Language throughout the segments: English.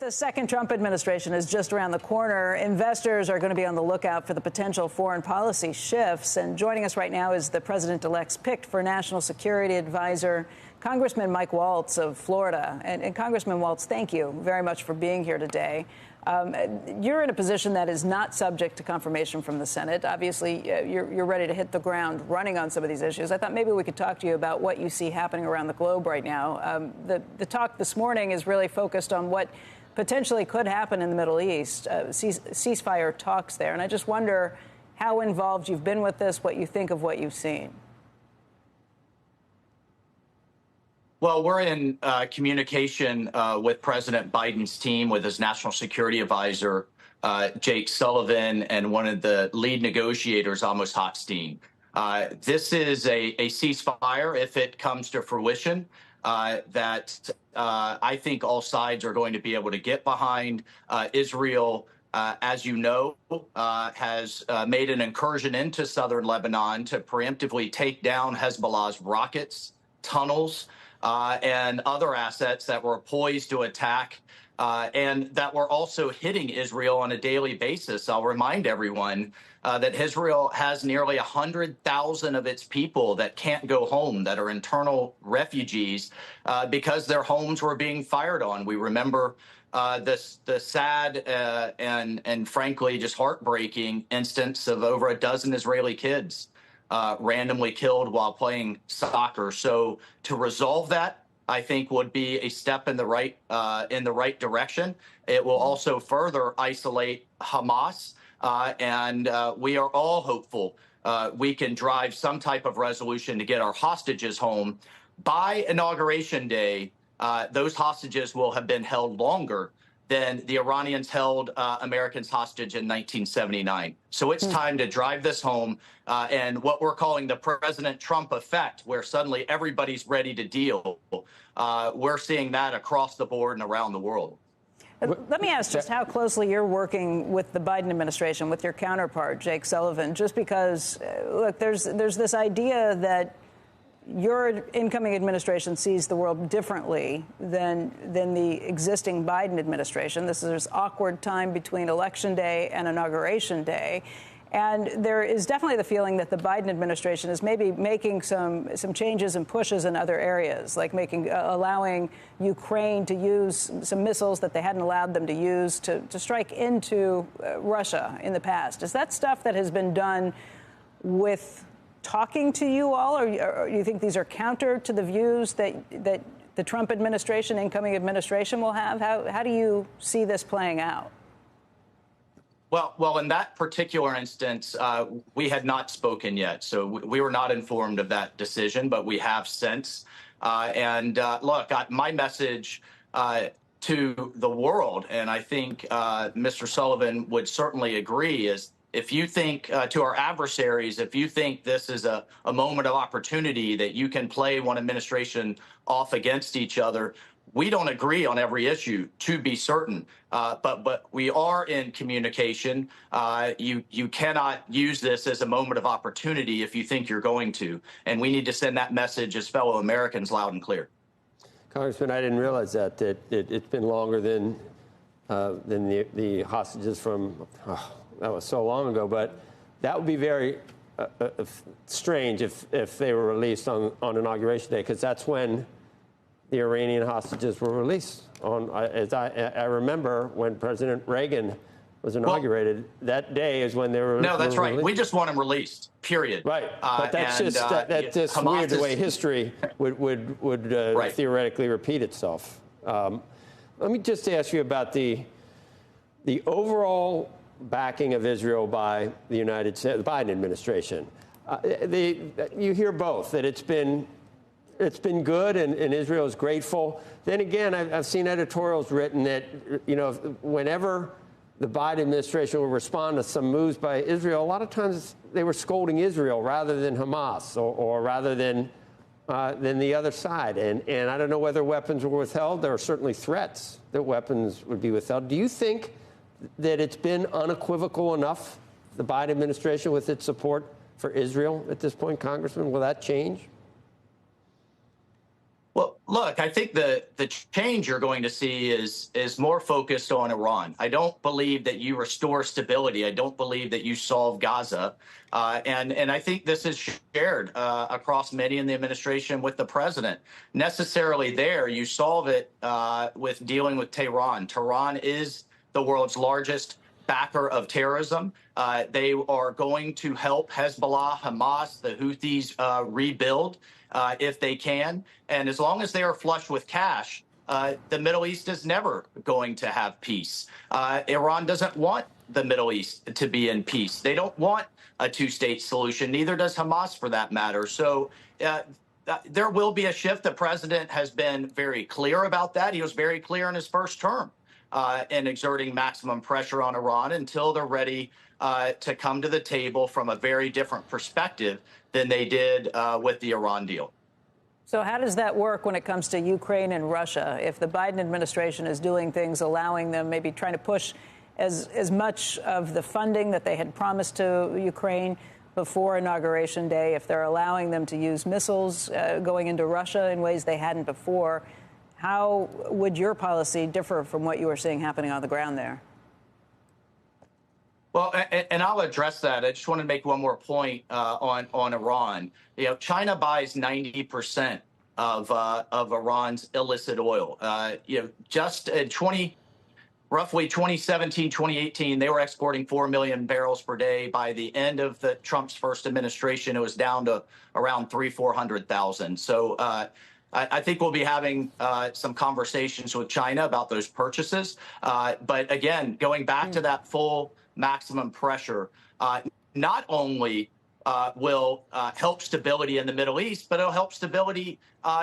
The second Trump administration is just around the corner. Investors are going to be on the lookout for the potential foreign policy shifts. And joining us right now is the president-elect's pick for National Security Advisor, Congressman Mike Waltz of Florida. And Congressman Waltz, thank you very much for being here today. You're in a position that is not subject to confirmation from the Senate. Obviously, you're ready to hit the ground running on some of these issues. I thought maybe we could talk to you about what you see happening around the globe right now. The talk this morning is really focused on what potentially could happen in the Middle East, ceasefire talks there. And I just wonder how involved you've been with this, what you think of what you've seen. Well, we're in communication with President Biden's team, with his national security advisor, Jake Sullivan, and one of the lead negotiators, Amos Hochstein. This is a ceasefire, if it comes to fruition, that I think all sides are going to be able to get behind. Israel, as you know, has made an incursion into southern Lebanon to preemptively take down Hezbollah's rockets, tunnels, and other assets that were poised to attack and that were also hitting Israel on a daily basis. I'll remind everyone that Israel has nearly 100,000 of its people that can't go home, that are internal refugees because their homes were being fired on. We remember the sad and frankly just heartbreaking instance of over a dozen Israeli kids randomly killed while playing soccer. So to resolve that, I think, would be a step in the right direction. It will also further isolate Hamas, and we are all hopeful we can drive some type of resolution to get our hostages home. By Inauguration Day, those hostages will have been held longer than the Iranians held Americans hostage in 1979. So it's time to drive this home. And what we're calling the President Trump effect, where suddenly everybody's ready to deal, we're seeing that across the board and around the world. Let me ask just how closely you're working with the Biden administration, with your counterpart, Jake Sullivan, just because, look, there's this idea that your incoming administration sees the world differently than the existing Biden administration. This is this awkward time between Election Day and Inauguration Day. And there is definitely the feeling that the Biden administration is maybe making some changes and pushes in other areas, like allowing Ukraine to use some missiles that they hadn't allowed them to use to strike into Russia in the past. Is that stuff that has been done with talking to you all, or you think these are counter to the views that the Trump administration, incoming administration, will have? How do you see this playing out? Well, in that particular instance, we had not spoken yet, so we were not informed of that decision, but we have since. Look, my message to the world, and I think Mr. Sullivan would certainly agree, is if you think to our adversaries, if you think this is a moment of opportunity that you can play one administration off against each other, we don't agree on every issue, to be certain, but we are in communication. You cannot use this as a moment of opportunity if you think you're going to, and we need to send that message as fellow Americans loud and clear. Congressman, I didn't realize that it's been longer than the hostages from. That was so long ago, but that would be very strange if they were released on Inauguration Day, because that's when the Iranian hostages were released. As I remember, when President Reagan was inaugurated, that day is when they were. No, that's right. Released. We just want them released. Period. Right, but that's that's just weird the way history would right. Theoretically repeat itself. Let me just ask you about the overall backing of Israel by the United States, the Biden administration. You hear both, that it's been good and Israel is grateful. Then again, I've seen editorials written that, whenever the Biden administration will respond to some moves by Israel, a lot of times they were scolding Israel rather than Hamas or rather than the other side. And I don't know whether weapons were withheld. There are certainly threats that weapons would be withheld. Do you think that it's been unequivocal enough, the Biden administration, with its support for Israel at this point, Congressman? Will that change? Well, look, I think the change you're going to see is more focused on Iran. I don't believe that you restore stability. I don't believe that you solve Gaza, and I think this is shared across many in the administration with the president. Necessarily, there you solve it with dealing with Tehran. Tehran is the world's largest backer of terrorism. They are going to help Hezbollah, Hamas, the Houthis rebuild if they can. And as long as they are flush with cash, the Middle East is never going to have peace. Iran doesn't want the Middle East to be in peace. They don't want a two-state solution. Neither does Hamas, for that matter. So there will be a shift. The president has been very clear about that. He was very clear in his first term in exerting maximum pressure on Iran until they're ready to come to the table from a very different perspective than they did with the Iran deal. So how does that work when it comes to Ukraine and Russia? If the Biden administration is doing things, allowing them, maybe trying to push as much of the funding that they had promised to Ukraine before Inauguration Day, if they're allowing them to use missiles going into Russia in ways they hadn't before, how would your policy differ from what you were seeing happening on the ground there? Well, and I'll address that. I just want to make one more point on Iran. You know, China buys 90% of Iran's illicit oil. You know, just roughly 2017, 2018, they were exporting 4 million barrels per day. By the end of Trump's first administration, it was down to around 400,000. So I think we'll be having some conversations with China about those purchases. But again, going back to that full maximum pressure, not only will help stability in the Middle East, but it'll help stability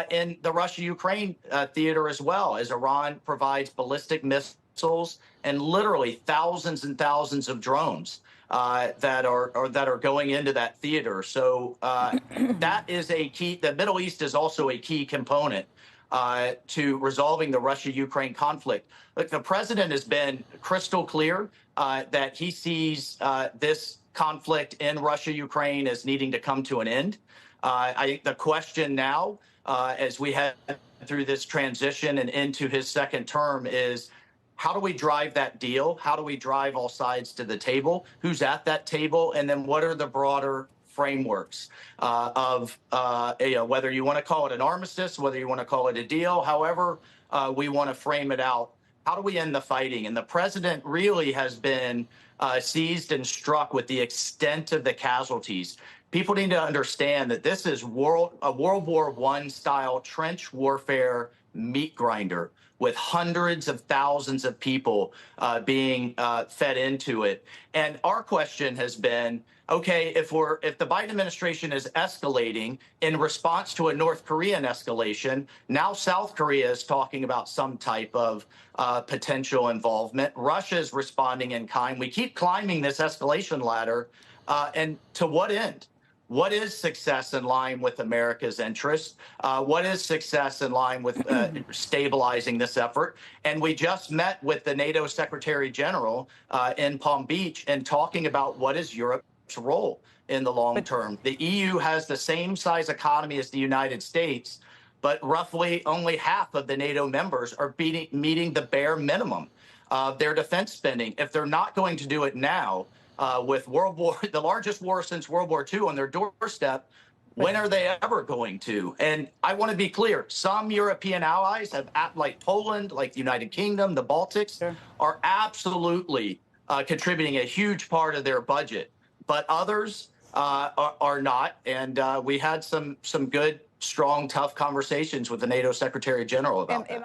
in the Russia-Ukraine theater as well, as Iran provides ballistic missiles and literally thousands and thousands of drones that are going into that theater. So that is a key. The Middle East is also a key component to resolving the Russia-Ukraine conflict. Look, the president has been crystal clear that he sees this conflict in Russia-Ukraine as needing to come to an end. I think the question now, as we head through this transition and into his second term, is how do we drive that deal? How do we drive all sides to the table? Who's at that table? And then what are the broader frameworks of whether you want to call it an armistice, whether you want to call it a deal, however we want to frame it out. How do we end the fighting? And the president really has been seized and struck with the extent of the casualties. People need to understand that this is a World War I style trench warfare meat grinder with hundreds of thousands of people being fed into it. And our question has been, okay, if the Biden administration is escalating in response to a North Korean escalation, now South Korea is talking about some type of potential involvement. Russia is responding in kind. We keep climbing this escalation ladder, and to what end? What is success in line with America's interests? What is success in line with stabilizing this effort? And we just met with the NATO Secretary General in Palm Beach and talking about what is Europe's role in the long term. The EU has the same size economy as the United States, but roughly only half of the NATO members are meeting the bare minimum of their defense spending. If they're not going to do it now, with the largest war since World War II on their doorstep, when are they ever going to? And I want to be clear, some European allies like Poland, like the United Kingdom, the Baltics, are absolutely contributing a huge part of their budget, but others are not. And we had some good, strong, tough conversations with the NATO Secretary General about that.